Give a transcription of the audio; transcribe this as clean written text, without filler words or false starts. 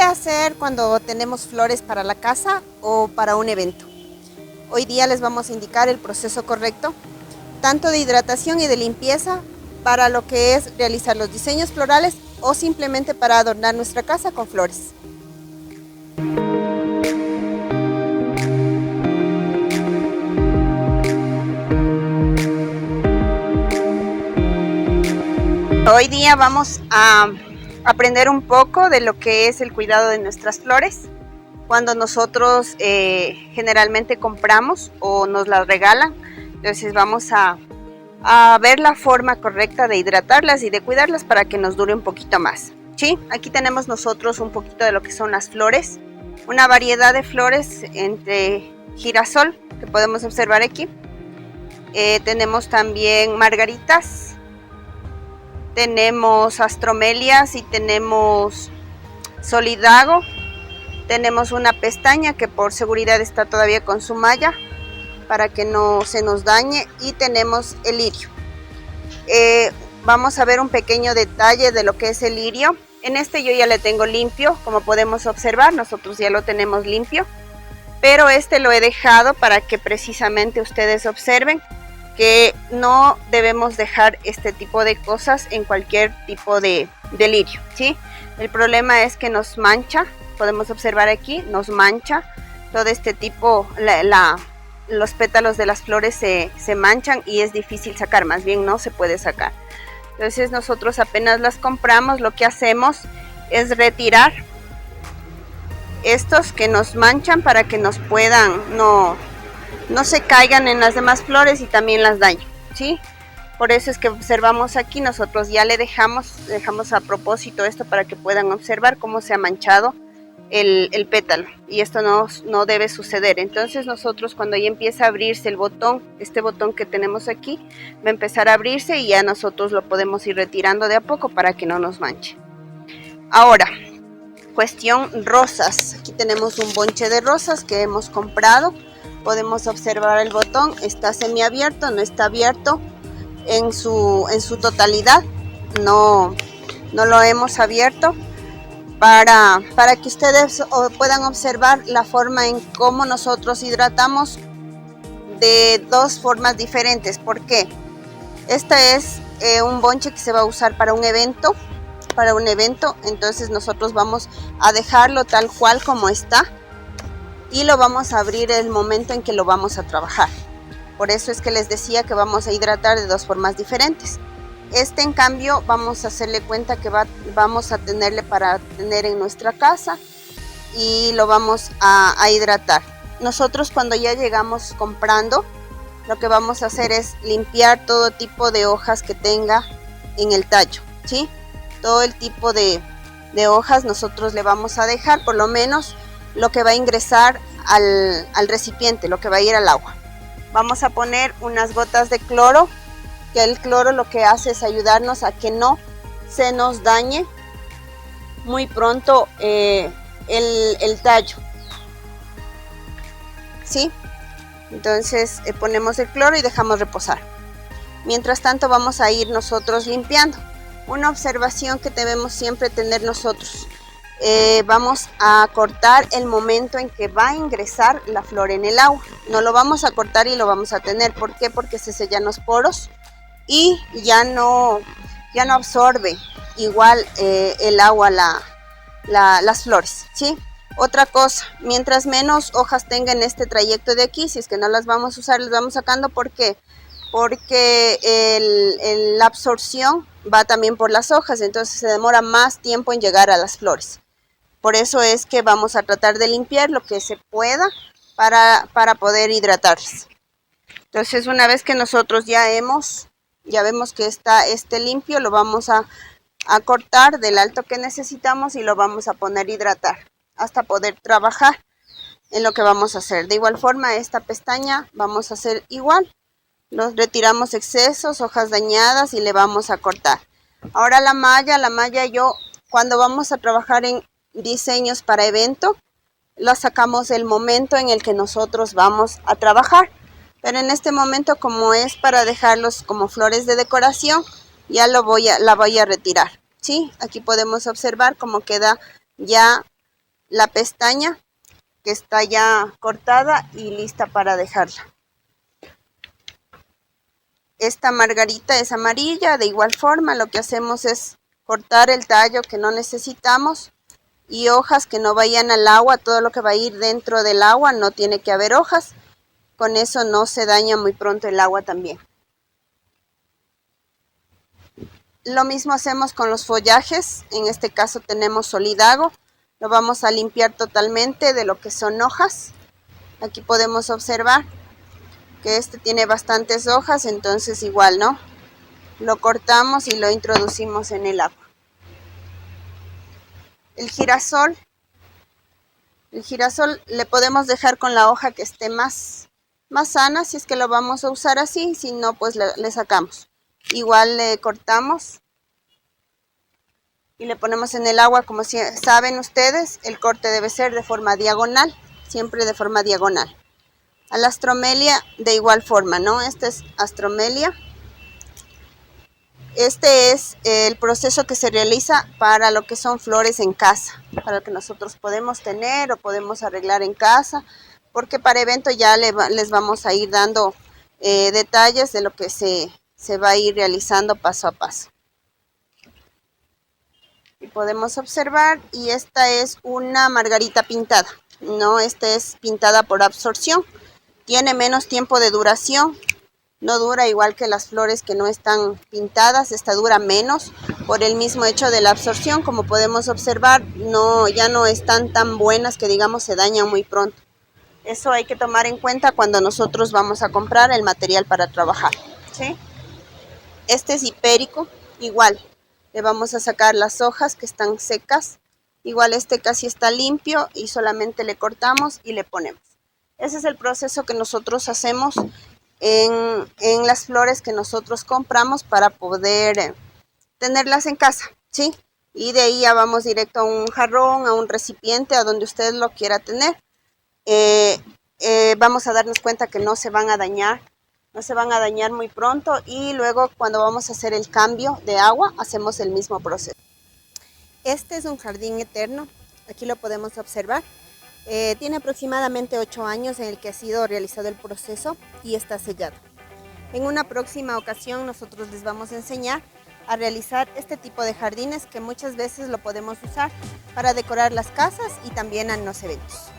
puede hacer cuando tenemos flores para la casa o para un evento. Hoy día les vamos a indicar el proceso correcto, tanto de hidratación y de limpieza, para lo que es realizar los diseños florales o simplemente para adornar nuestra casa con flores. Hoy día vamos a aprender un poco de lo que es el cuidado de nuestras flores. Cuando nosotros generalmente compramos o nos las regalan, entonces vamos a ver la forma correcta de hidratarlas y de cuidarlas para que nos dure un poquito más. ¿Sí? Aquí tenemos nosotros un poquito de lo que son las flores, una variedad de flores entre girasol que podemos observar aquí. Tenemos también margaritas, tenemos astromelias y tenemos solidago. Tenemos una pestaña que por seguridad está todavía con su malla para que no se nos dañe, y tenemos el lirio. Vamos a ver un pequeño detalle de lo que es el lirio. En este yo ya le tengo limpio, como podemos observar, nosotros ya lo tenemos limpio, pero este lo he dejado para que precisamente ustedes observen que no debemos dejar este tipo de cosas en cualquier tipo de lirio, ¿sí? El problema es que nos mancha, podemos observar aquí, nos mancha todo este tipo, los pétalos de las flores se manchan y es difícil sacar, más bien no se puede sacar. Entonces nosotros apenas las compramos, lo que hacemos es retirar estos que nos manchan para que nos puedan, no se caigan en las demás flores y también las dañen, ¿sí? Por eso es que observamos aquí, nosotros ya le dejamos a propósito esto para que puedan observar cómo se ha manchado el pétalo, y esto no debe suceder. Entonces nosotros, cuando ya empieza a abrirse el botón, este botón que tenemos aquí va a empezar a abrirse y ya nosotros lo podemos ir retirando de a poco para que no nos manche. Ahora, cuestión rosas. Aquí tenemos un bonche de rosas que hemos comprado. Podemos observar el botón, está semiabierto, no está abierto en su totalidad, no lo hemos abierto para que ustedes puedan observar la forma en cómo nosotros hidratamos de dos formas diferentes. ¿Por qué? Este es un bonche que se va a usar para un evento, entonces nosotros vamos a dejarlo tal cual como está y lo vamos a abrir el momento en que lo vamos a trabajar. Por eso es que les decía que vamos a hidratar de dos formas diferentes. Este, en cambio, vamos a hacerle cuenta que vamos a tenerle para tener en nuestra casa y lo vamos a hidratar. Nosotros, cuando ya llegamos comprando, lo que vamos a hacer es limpiar todo tipo de hojas que tenga en el tallo, ¿sí? Todo el tipo de hojas nosotros le vamos a dejar, por lo menos lo que va a ingresar al recipiente, lo que va a ir al agua. Vamos a poner unas gotas de cloro, que el cloro lo que hace es ayudarnos a que no se nos dañe muy pronto el tallo, ¿sí? Entonces ponemos el cloro y dejamos reposar. Mientras tanto vamos a ir nosotros limpiando. Una observación que debemos siempre tener nosotros: vamos a cortar el momento en que va a ingresar la flor en el agua. No lo vamos a cortar y lo vamos a tener. ¿Por qué? Porque se sellan los poros y ya no absorbe igual el agua las flores, ¿sí? Otra cosa, mientras menos hojas tenga en este trayecto de aquí, si es que no las vamos a usar, las vamos sacando. ¿Por qué? Porque la absorción va también por las hojas, entonces se demora más tiempo en llegar a las flores. Por eso es que vamos a tratar de limpiar lo que se pueda para poder hidratarlas. Entonces, una vez que nosotros ya vemos que está limpio, lo vamos a cortar del alto que necesitamos y lo vamos a poner a hidratar hasta poder trabajar en lo que vamos a hacer. De igual forma, esta pestaña vamos a hacer igual. Nos retiramos excesos, hojas dañadas y le vamos a cortar. Ahora la malla cuando vamos a trabajar en diseños para evento, la sacamos el momento en el que nosotros vamos a trabajar. Pero en este momento, como es para dejarlos como flores de decoración, la voy a retirar, ¿sí? Aquí podemos observar cómo queda ya la pestaña que está ya cortada y lista para dejarla. Esta margarita es amarilla, de igual forma lo que hacemos es cortar el tallo que no necesitamos y hojas que no vayan al agua. Todo lo que va a ir dentro del agua no tiene que haber hojas, con eso no se daña muy pronto el agua también. Lo mismo hacemos con los follajes, en este caso tenemos solidago, lo vamos a limpiar totalmente de lo que son hojas. Aquí podemos observar que este tiene bastantes hojas, entonces igual, ¿no? Lo cortamos y lo introducimos en el agua. El girasol le podemos dejar con la hoja que esté más sana, si es que lo vamos a usar así, si no, pues le sacamos. Igual le cortamos y le ponemos en el agua. Como saben ustedes, el corte debe ser de forma diagonal, siempre de forma diagonal. A la astromelia de igual forma, ¿no? Esta es astromelia. Este es el proceso que se realiza para lo que son flores en casa, para lo que nosotros podemos tener o podemos arreglar en casa, porque para evento ya les vamos a ir dando detalles de lo que se va a ir realizando paso a paso. Y podemos observar, y esta es una margarita pintada, no, esta es pintada por absorción, tiene menos tiempo de duración. No dura igual que las flores que no están pintadas, esta dura menos por el mismo hecho de la absorción. Como podemos observar, ya no están tan buenas que digamos se dañan muy pronto. Eso hay que tomar en cuenta cuando nosotros vamos a comprar el material para trabajar, ¿sí? Este es hipérico, igual, le vamos a sacar las hojas que están secas. Igual este casi está limpio y solamente le cortamos y le ponemos. Ese es el proceso que nosotros hacemos en las flores que nosotros compramos para poder tenerlas en casa, ¿sí? Y de ahí ya vamos directo a un jarrón, a un recipiente, a donde usted lo quiera tener. Vamos a darnos cuenta que no se van a dañar muy pronto, y luego cuando vamos a hacer el cambio de agua hacemos el mismo proceso. Este es un jardín eterno, aquí lo podemos observar. Tiene aproximadamente 8 años en el que ha sido realizado el proceso y está sellado. En una próxima ocasión nosotros les vamos a enseñar a realizar este tipo de jardines que muchas veces lo podemos usar para decorar las casas y también en los eventos.